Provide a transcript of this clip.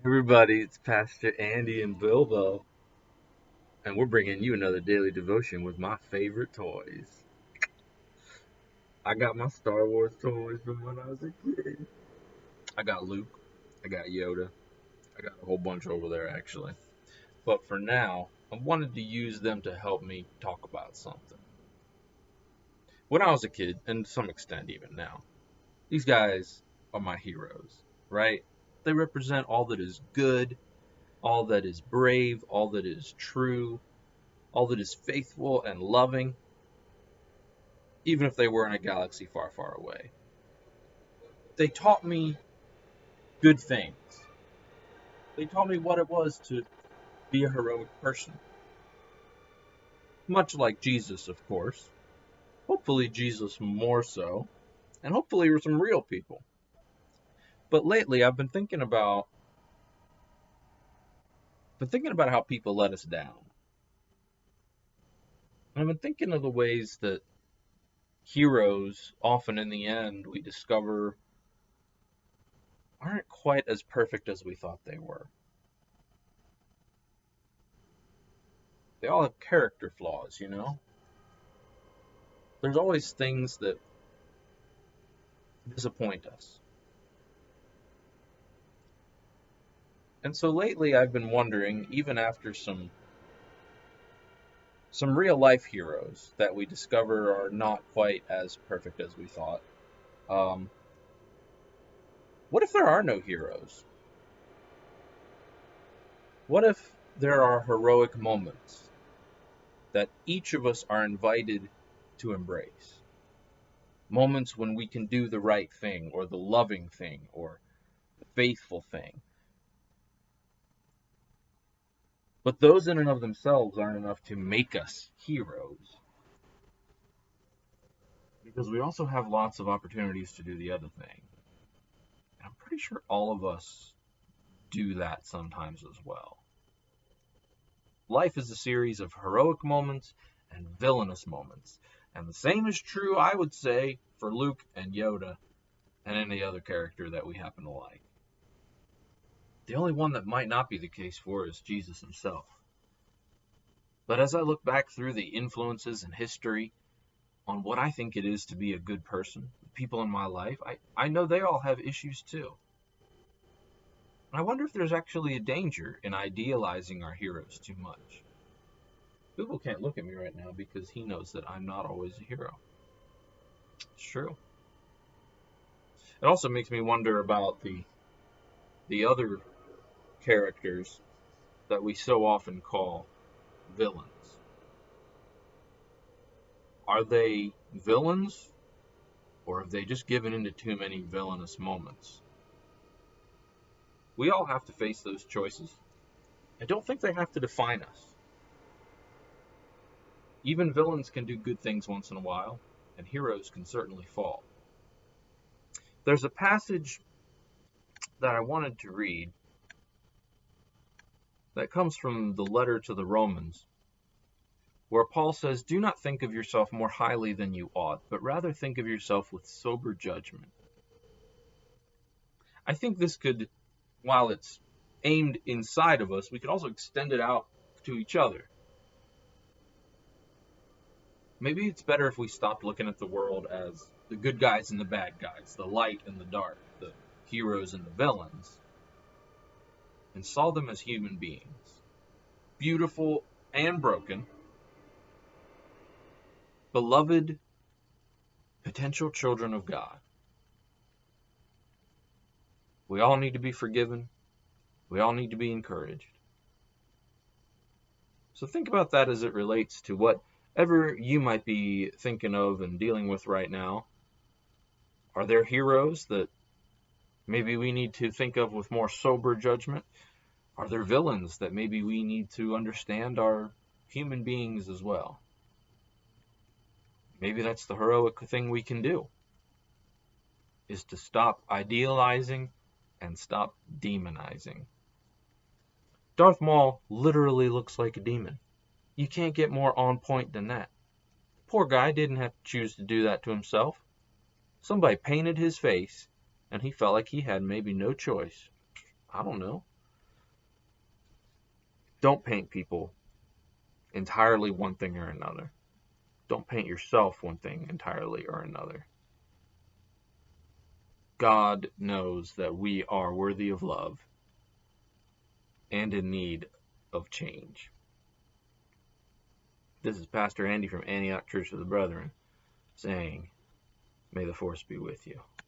Everybody, it's Pastor Andy and Bilbo, and we're bringing you another daily devotion with my favorite toys. I got my Star Wars toys from when I was a kid. I got Luke, I got Yoda, I got a whole bunch over there actually. But for now, I wanted to use them to help me talk about something. When I was a kid, and to some extent even now, these guys are my heroes, right? They represent all that is good, all that is brave, all that is true, all that is faithful and loving, even if they were in a galaxy far, far away. They taught me good things. They taught me what it was to be a heroic person. Much like Jesus, of course. Hopefully, Jesus more so. And hopefully, we're some real people. But lately, I've been thinking about how people let us down. And I've been thinking of the ways that heroes, often in the end, we discover aren't quite as perfect as we thought they were. They all have character flaws, you know? There's always things that disappoint us. And so lately I've been wondering, even after some real life heroes that we discover are not quite as perfect as we thought, um, what if there are no heroes? What if there are heroic moments that each of us are invited to embrace? Moments when we can do the right thing, or the loving thing, or the faithful thing. But those in and of themselves aren't enough to make us heroes, because we also have lots of opportunities to do the other thing. And I'm pretty sure all of us do that sometimes as well. Life is a series of heroic moments and villainous moments. And the same is true, I would say, for Luke and Yoda and any other character that we happen to like. The only one that might not be the case for is Jesus himself. But as I look back through the influences in history on what I think it is to be a good person, people in my life, I know they all have issues too. And I wonder if there's actually a danger in idealizing our heroes too much. Google can't look at me right now because he knows that I'm not always a hero. It's true. It also makes me wonder about the other characters that we so often call villains. Are they villains, or have they just given into too many villainous moments? We all have to face those choices. I don't think they have to define us. Even villains can do good things once in a while, and heroes can certainly fall. There's a passage that I wanted to read that comes from the letter to the Romans, where Paul says, "Do not think of yourself more highly than you ought, but rather think of yourself with sober judgment." I think this could, while it's aimed inside of us, we could also extend it out to each other. Maybe it's better if we stopped looking at the world as the good guys and the bad guys, the light and the dark, the heroes and the villains, and saw them as human beings, beautiful and broken, beloved, potential children of God. We all need to be forgiven. We all need to be encouraged. So think about that as it relates to whatever you might be thinking of and dealing with right now. Are there heroes that maybe we need to think of with more sober judgment? Are there villains that maybe we need to understand are human beings as well? Maybe that's the heroic thing we can do, is to stop idealizing and stop demonizing. Darth Maul literally looks like a demon. You can't get more on point than that. Poor guy didn't have to choose to do that to himself. Somebody painted his face, and he felt like he had maybe no choice. I don't know. Don't paint people entirely one thing or another. Don't paint yourself one thing entirely or another. God knows that we are worthy of love and in need of change. This is Pastor Andy from Antioch Church of the Brethren saying, may the force be with you.